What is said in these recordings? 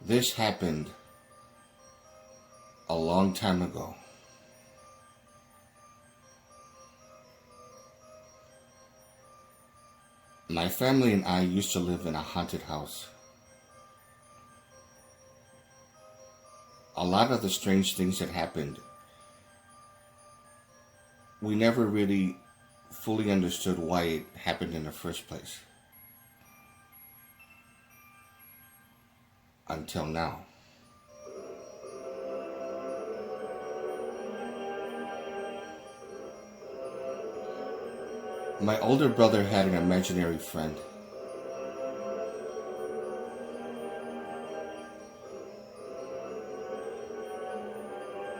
This happened a long time ago. My family and I used to live in a haunted house. A lot of the strange things that happened, we never really fully understood why it happened in the first place. Until now. My older brother had an imaginary friend.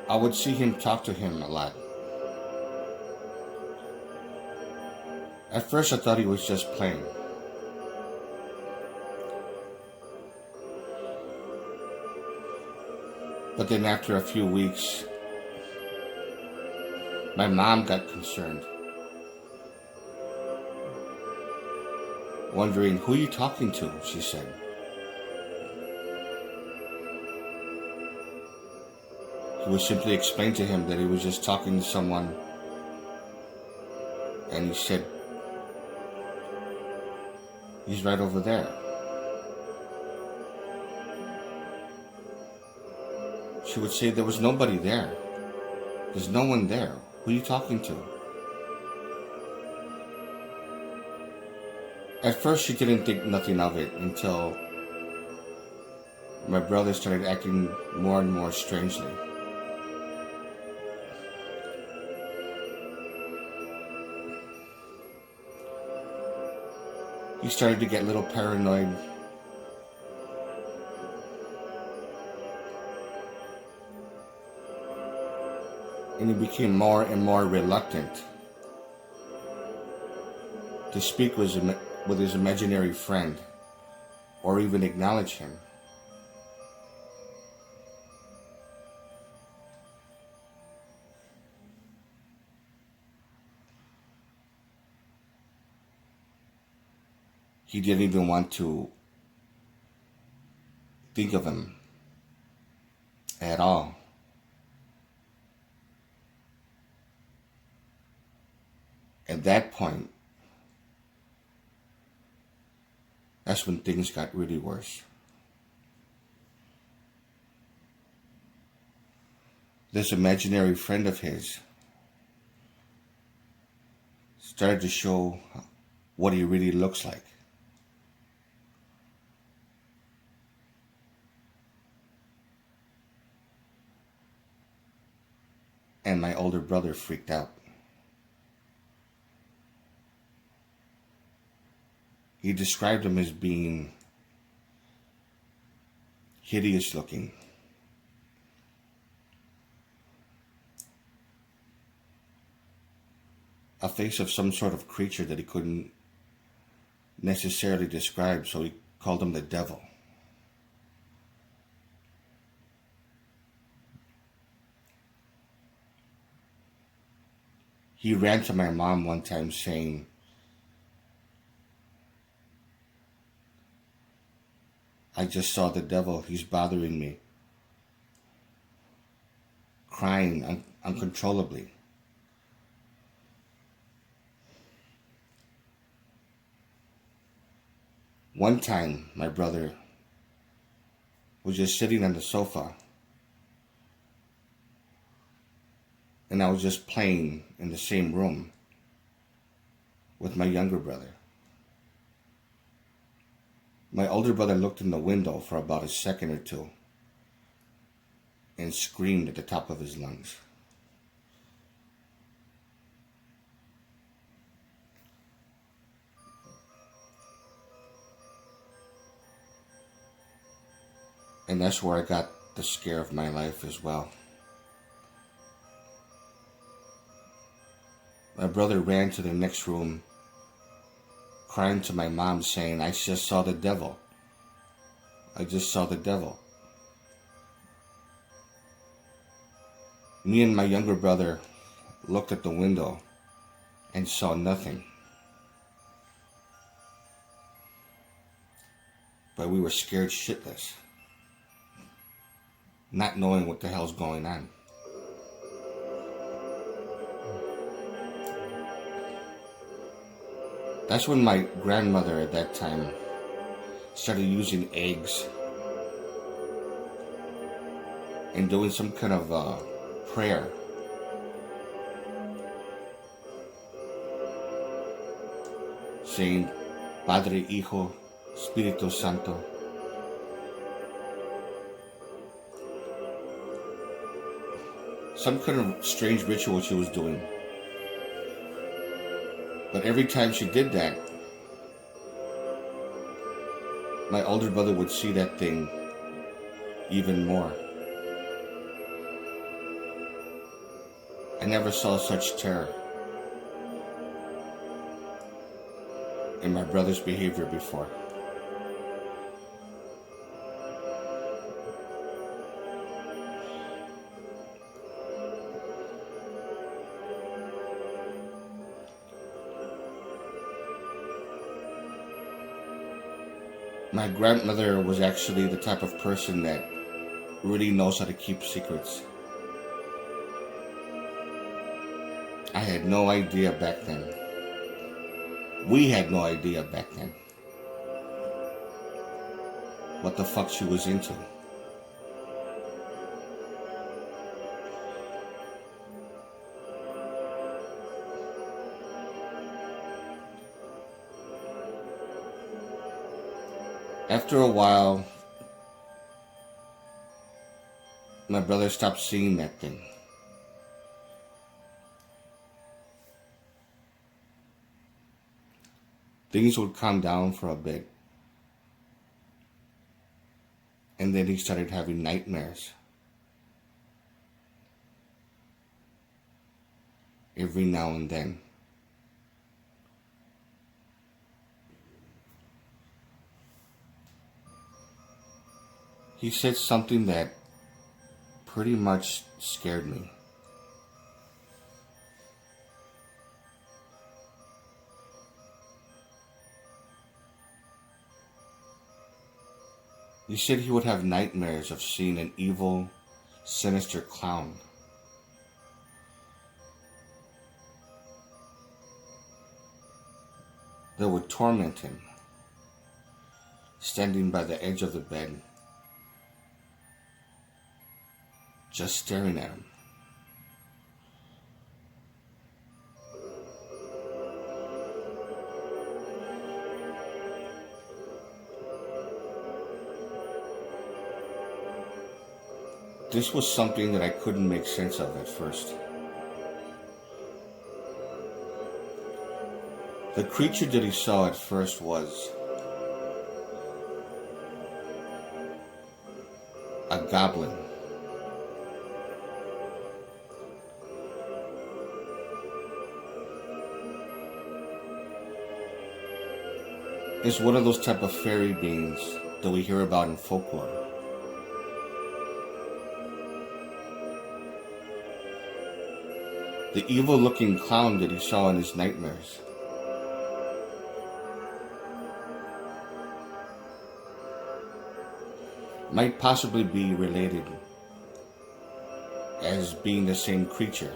I would see him talk to him a lot. At first I thought he was just playing. But then after a few weeks, my mom got concerned. Wondering, who are you talking to? She said. He would simply explain to him that he was just talking to someone, and he said, he's right over there. She would say, there was nobody there. There's no one there. Who are you talking to? At first she didn't think nothing of it until my brother started acting more and more strangely. He started to get a little paranoid. And he became more and more reluctant to speak with his imaginary friend or even acknowledge him. He didn't even want to think of him at all. At that point, that's when things got really worse. This imaginary friend of his started to show what he really looks like. And my older brother freaked out. He described him as being hideous looking. A face of some sort of creature that he couldn't necessarily describe, so he called him the devil. He ran to my mom one time saying, I just saw the devil, he's bothering me. Crying uncontrollably. One time, my brother was just sitting on the sofa, and I was just playing in the same room with my younger brother. My older brother looked in the window for about a second or two and screamed at the top of his lungs. And that's where I got the scare of my life as well. My brother ran to the next room, crying to my mom, saying, I just saw the devil. I just saw the devil. Me and my younger brother looked at the window and saw nothing. But we were scared shitless. not knowing what the hell's going on. That's when my grandmother at that time started using eggs and doing some kind of prayer. Saying, Padre, Hijo, Espíritu Santo. Some kind of strange ritual she was doing. But every time she did that, my older brother would see that thing even more. I never saw such terror in my brother's behavior before. My grandmother was actually the type of person that really knows how to keep secrets. I had no idea back then. We had no idea back then what the fuck she was into. After a while, my brother stopped seeing that thing. Things would calm down for a bit. And then he started having nightmares. Every now and then. He said something that pretty much scared me. He said he would have nightmares of seeing an evil, sinister clown. That would torment him, standing by the edge of the bed, just staring at him. This was something that I couldn't make sense of at first. The creature that he saw at first was a goblin. It's one of those type of fairy beings that we hear about in folklore. The evil-looking clown that he saw in his nightmares might possibly be related as being the same creature,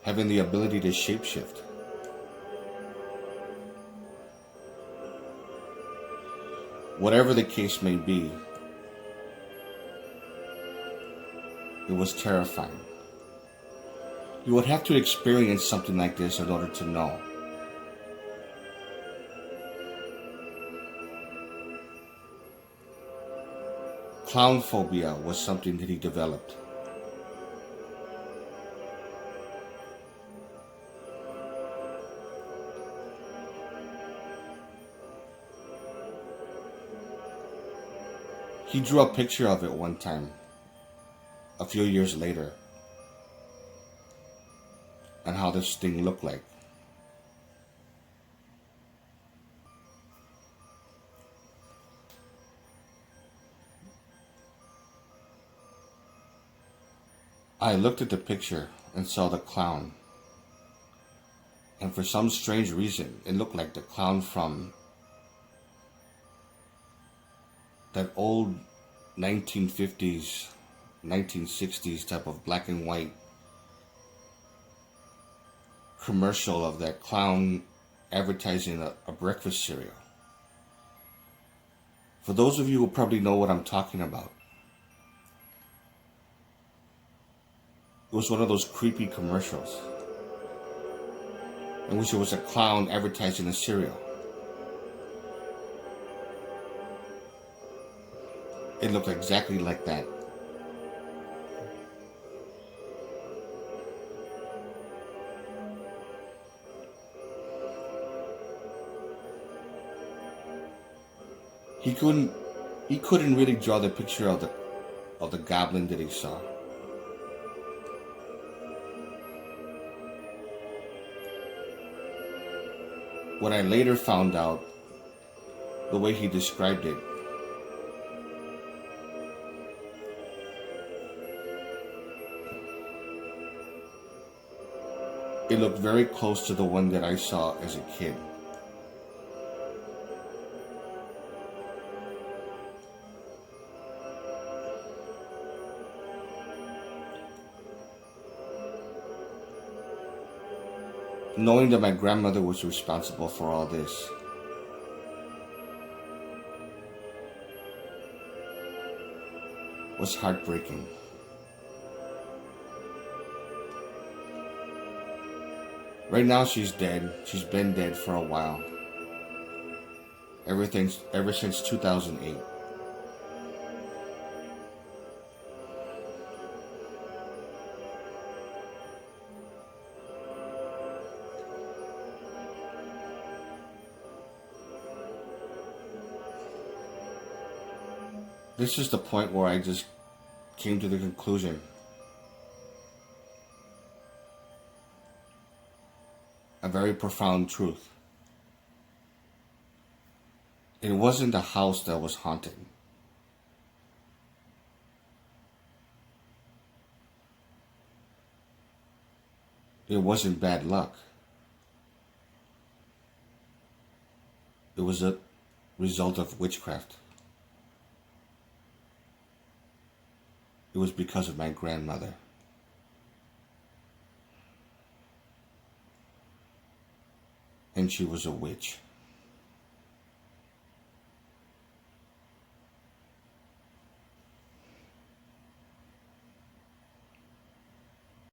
having the ability to shapeshift. Whatever the case may be, it was terrifying. You would have to experience something like this in order to know. Clown phobia was something that he developed. He drew a picture of it one time, a few years later, and how this thing looked like. I looked at the picture and saw the clown. And for some strange reason, it looked like the clown from that old 1950s, 1960s type of black and white commercial of that clown advertising a breakfast cereal. For those of you who probably know what I'm talking about, it was one of those creepy commercials in which it was a clown advertising a cereal. It looked exactly like that. He couldn't really draw the picture of the goblin that he saw. What I later found out, the way he described it, it looked very close to the one that I saw as a kid. Knowing that my grandmother was responsible for all this, was heartbreaking. Right now she's dead. She's been dead for a while. Ever since 2008. This is the point where I just came to the conclusion. A very profound truth. It wasn't the house that was haunted. It wasn't bad luck. It was a result of witchcraft. It was because of my grandmother. And she was a witch.